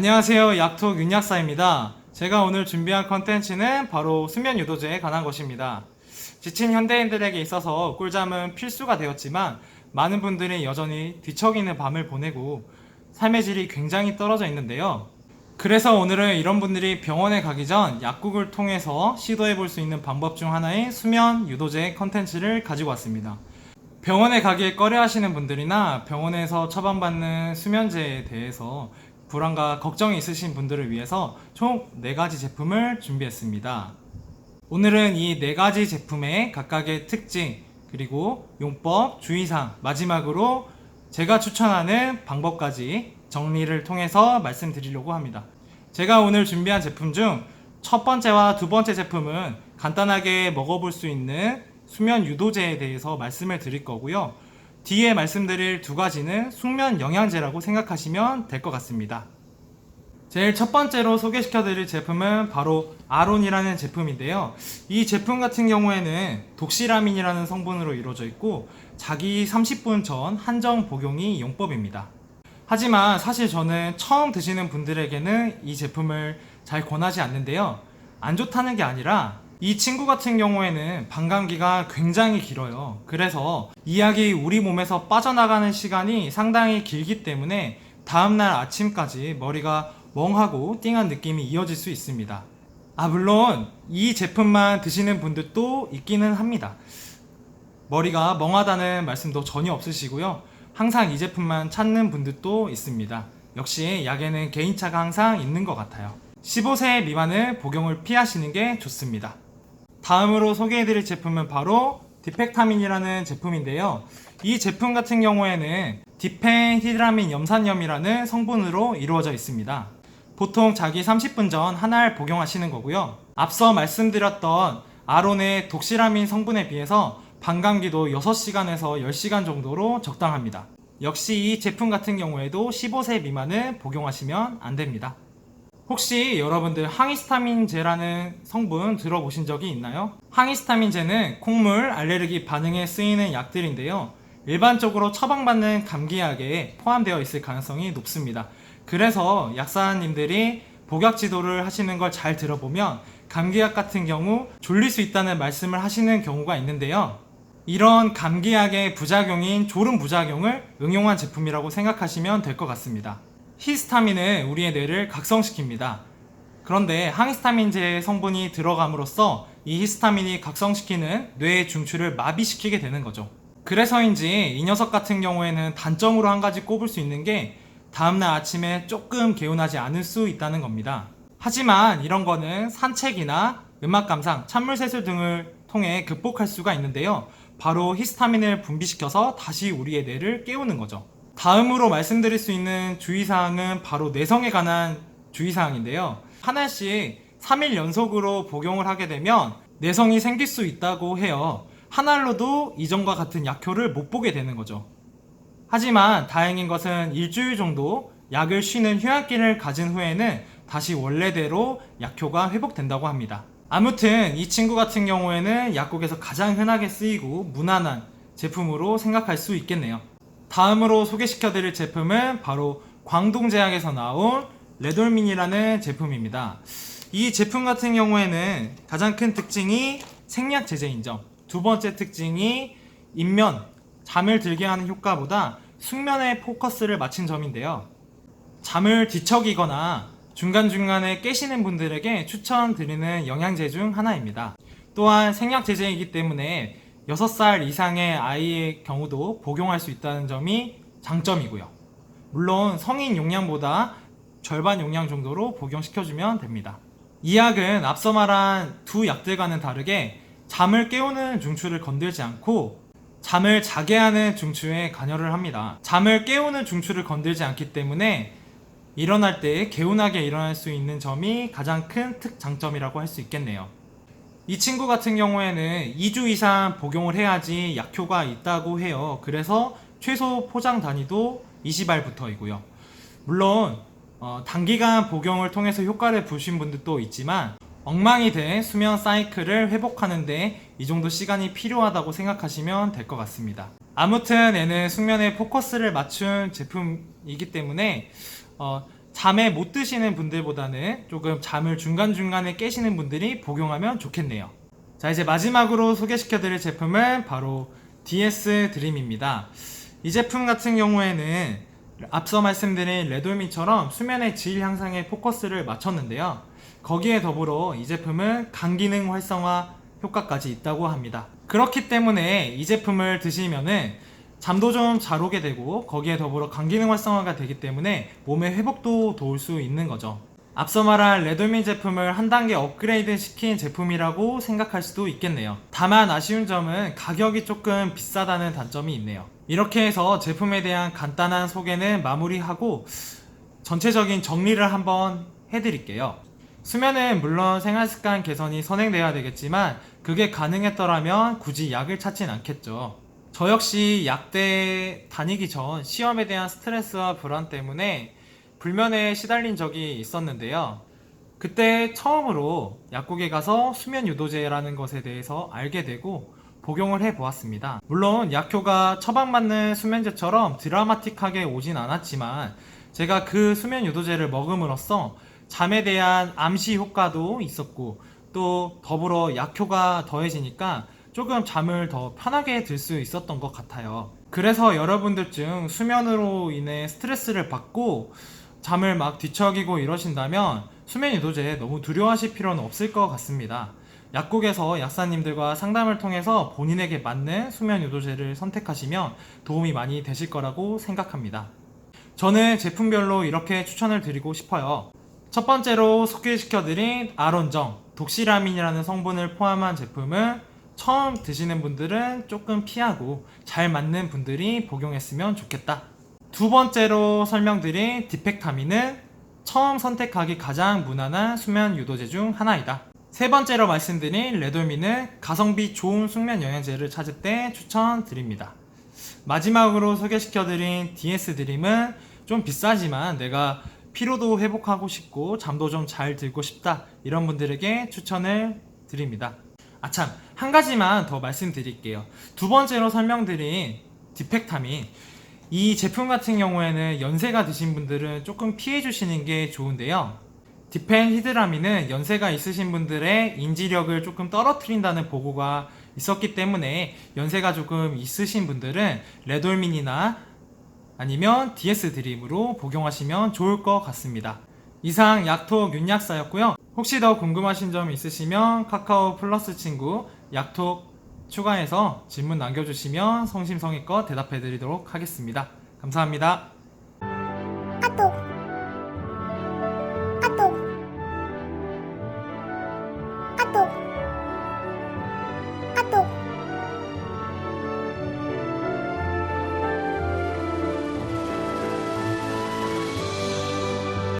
안녕하세요. 약톡 윤약사입니다. 제가 오늘 준비한 컨텐츠는 바로 수면 유도제에 관한 것입니다. 지친 현대인들에게 있어서 꿀잠은 필수가 되었지만 많은 분들이 여전히 뒤척이는 밤을 보내고 삶의 질이 굉장히 떨어져 있는데요. 그래서 오늘은 이런 분들이 병원에 가기 전 약국을 통해서 시도해 볼 수 있는 방법 중 하나인 수면 유도제 컨텐츠를 가지고 왔습니다. 병원에 가길 꺼려 하시는 분들이나 병원에서 처방받는 수면제에 대해서 불안과 걱정이 있으신 분들을 위해서 총 4가지 제품을 준비했습니다. 오늘은 이 4가지 제품의 각각의 특징, 그리고 용법, 주의사항, 마지막으로 제가 추천하는 방법까지 정리를 통해서 말씀드리려고 합니다. 제가 오늘 준비한 제품 중 첫 번째와 두 번째 제품은 간단하게 먹어볼 수 있는 수면 유도제에 대해서 말씀을 드릴 거고요. 뒤에 말씀드릴 2가지는 숙면 영양제라고 생각하시면 될 것 같습니다. 제일 첫 번째로 소개시켜드릴 제품은 바로 아론이라는 제품인데요. 이 제품 같은 경우에는 독시라민이라는 성분으로 이루어져 있고 자기 30분 전 한정 복용이 용법입니다. 하지만 사실 저는 처음 드시는 분들에게는 이 제품을 잘 권하지 않는데요. 안 좋다는 게 아니라 이 친구 같은 경우에는 방광기가 굉장히 길어요. 그래서 이 약이 우리 몸에서 빠져나가는 시간이 상당히 길기 때문에 다음날 아침까지 머리가 멍하고 띵한 느낌이 이어질 수 있습니다. 물론 이 제품만 드시는 분들도 있기는 합니다. 머리가 멍하다는 말씀도 전혀 없으시고요. 항상 이 제품만 찾는 분들도 있습니다. 역시 약에는 개인차가 항상 있는 것 같아요. 15세 미만은 복용을 피하시는 게 좋습니다. 다음으로 소개해드릴 제품은 바로 디펙타민이라는 제품인데요. 이 제품 같은 경우에는 디펜히드라민 염산염이라는 성분으로 이루어져 있습니다. 보통 자기 30분 전 하나를 복용하시는 거고요. 앞서 말씀드렸던 아론의 독시라민 성분에 비해서 방광기도 6시간에서 10시간 정도로 적당합니다. 역시 이 제품 같은 경우에도 15세 미만은 복용하시면 안 됩니다. 혹시 여러분들 항히스타민제라는 성분 들어보신 적이 있나요? 항히스타민제는 콩물 알레르기 반응에 쓰이는 약들인데요. 일반적으로 처방받는 감기약에 포함되어 있을 가능성이 높습니다. 그래서 약사님들이 복약 지도를 하시는 걸 잘 들어보면 감기약 같은 경우 졸릴 수 있다는 말씀을 하시는 경우가 있는데요. 이런 감기약의 부작용인 졸음 부작용을 응용한 제품이라고 생각하시면 될 것 같습니다. 히스타민은 우리의 뇌를 각성시킵니다. 그런데 항히스타민제의 성분이 들어감으로써 이 히스타민이 각성시키는 뇌의 중추를 마비시키게 되는 거죠. 그래서인지 이 녀석 같은 경우에는 단점으로 한 가지 꼽을 수 있는 게 다음날 아침에 조금 개운하지 않을 수 있다는 겁니다. 하지만 이런 거는 산책이나 음악 감상, 찬물 세수 등을 통해 극복할 수가 있는데요. 바로 히스타민을 분비시켜서 다시 우리의 뇌를 깨우는 거죠. 다음으로 말씀드릴 수 있는 주의사항은 바로 내성에 관한 주의사항인데요. 하나씩 3일 연속으로 복용을 하게 되면 내성이 생길 수 있다고 해요. 한 알로도 이전과 같은 약효를 못 보게 되는 거죠. 하지만 다행인 것은 일주일 정도 약을 쉬는 휴양기를 가진 후에는 다시 원래대로 약효가 회복된다고 합니다. 아무튼 이 친구 같은 경우에는 약국에서 가장 흔하게 쓰이고 무난한 제품으로 생각할 수 있겠네요. 다음으로 소개시켜드릴 제품은 바로 광동제약에서 나온 레돌민이라는 제품입니다. 이 제품 같은 경우에는 가장 큰 특징이 생약 제제인 점, 두 번째 특징이 입면, 잠을 들게 하는 효과보다 숙면에 포커스를 맞춘 점인데요. 잠을 뒤척이거나 중간중간에 깨시는 분들에게 추천드리는 영양제 중 하나입니다. 또한 생약 제제이기 때문에 6살 이상의 아이의 경우도 복용할 수 있다는 점이 장점이고요. 물론 성인 용량보다 절반 용량 정도로 복용시켜주면 됩니다. 이 약은 앞서 말한 두 약들과는 다르게 잠을 깨우는 중추를 건들지 않고 잠을 자게 하는 중추에 관여를 합니다. 잠을 깨우는 중추를 건들지 않기 때문에 일어날 때 개운하게 일어날 수 있는 점이 가장 큰 특장점이라고 할 수 있겠네요. 이 친구 같은 경우에는 2주 이상 복용을 해야지 약효가 있다고 해요. 그래서 최소 포장 단위도 20알부터이고요. 물론 단기간 복용을 통해서 효과를 보신 분들도 있지만 엉망이 된 수면 사이클을 회복하는데 이 정도 시간이 필요하다고 생각하시면 될 것 같습니다. 아무튼 얘는 숙면에 포커스를 맞춘 제품이기 때문에 잠에 못 드시는 분들보다는 조금 잠을 중간중간에 깨시는 분들이 복용하면 좋겠네요. 자, 이제 마지막으로 소개시켜드릴 제품은 바로 DS 드림입니다. 이 제품 같은 경우에는 앞서 말씀드린 레돌미처럼 수면의 질 향상에 포커스를 맞췄는데요. 거기에 더불어 이 제품은 간 기능 활성화 효과까지 있다고 합니다. 그렇기 때문에 이 제품을 드시면은 잠도 좀 잘 오게 되고 거기에 더불어 간 기능 활성화가 되기 때문에 몸의 회복도 도울 수 있는 거죠. 앞서 말한 레돌미 제품을 한 단계 업그레이드 시킨 제품이라고 생각할 수도 있겠네요. 다만 아쉬운 점은 가격이 조금 비싸다는 단점이 있네요. 이렇게 해서 제품에 대한 간단한 소개는 마무리하고 전체적인 정리를 한번 해드릴게요. 수면은 물론 생활습관 개선이 선행돼야 되겠지만 그게 가능했더라면 굳이 약을 찾진 않겠죠. 저 역시 약대 다니기 전 시험에 대한 스트레스와 불안 때문에 불면에 시달린 적이 있었는데요. 그때 처음으로 약국에 가서 수면 유도제라는 것에 대해서 알게 되고 복용을 해 보았습니다. 물론 약효가 처방받는 수면제처럼 드라마틱하게 오진 않았지만 제가 그 수면 유도제를 먹음으로써 잠에 대한 암시 효과도 있었고 또 더불어 약효가 더해지니까 조금 잠을 더 편하게 들 수 있었던 것 같아요. 그래서 여러분들 중 수면으로 인해 스트레스를 받고 잠을 막 뒤척이고 이러신다면 수면 유도제에 너무 두려워하실 필요는 없을 것 같습니다. 약국에서 약사님들과 상담을 통해서 본인에게 맞는 수면 유도제를 선택하시면 도움이 많이 되실 거라고 생각합니다. 저는 제품별로 이렇게 추천을 드리고 싶어요. 첫 번째로 소개시켜드린 아론정, 독시라민이라는 성분을 포함한 제품은 처음 드시는 분들은 조금 피하고 잘 맞는 분들이 복용했으면 좋겠다. 두 번째로 설명드린 디펙타민은 처음 선택하기 가장 무난한 수면 유도제 중 하나이다. 세 번째로 말씀드린 레돌미는 가성비 좋은 숙면 영양제를 찾을 때 추천드립니다. 마지막으로 소개시켜드린 DS 드림은 좀 비싸지만 내가 피로도 회복하고 싶고 잠도 좀 잘 들고 싶다 이런 분들에게 추천을 드립니다. 아참, 한 가지만 더 말씀드릴게요. 두 번째로 설명드린 디펙타민, 이 제품 같은 경우에는 연세가 드신 분들은 조금 피해 주시는 게 좋은데요. 디펜히드라민은 연세가 있으신 분들의 인지력을 조금 떨어뜨린다는 보고가 있었기 때문에 연세가 조금 있으신 분들은 레돌민이나 아니면 DS 드림으로 복용하시면 좋을 것 같습니다. 이상 약톡 윤약사였고요. 혹시 더 궁금하신 점 있으시면 카카오 플러스 친구 약톡 추가해서 질문 남겨주시면 성심성의껏 대답해드리도록 하겠습니다. 감사합니다. 아또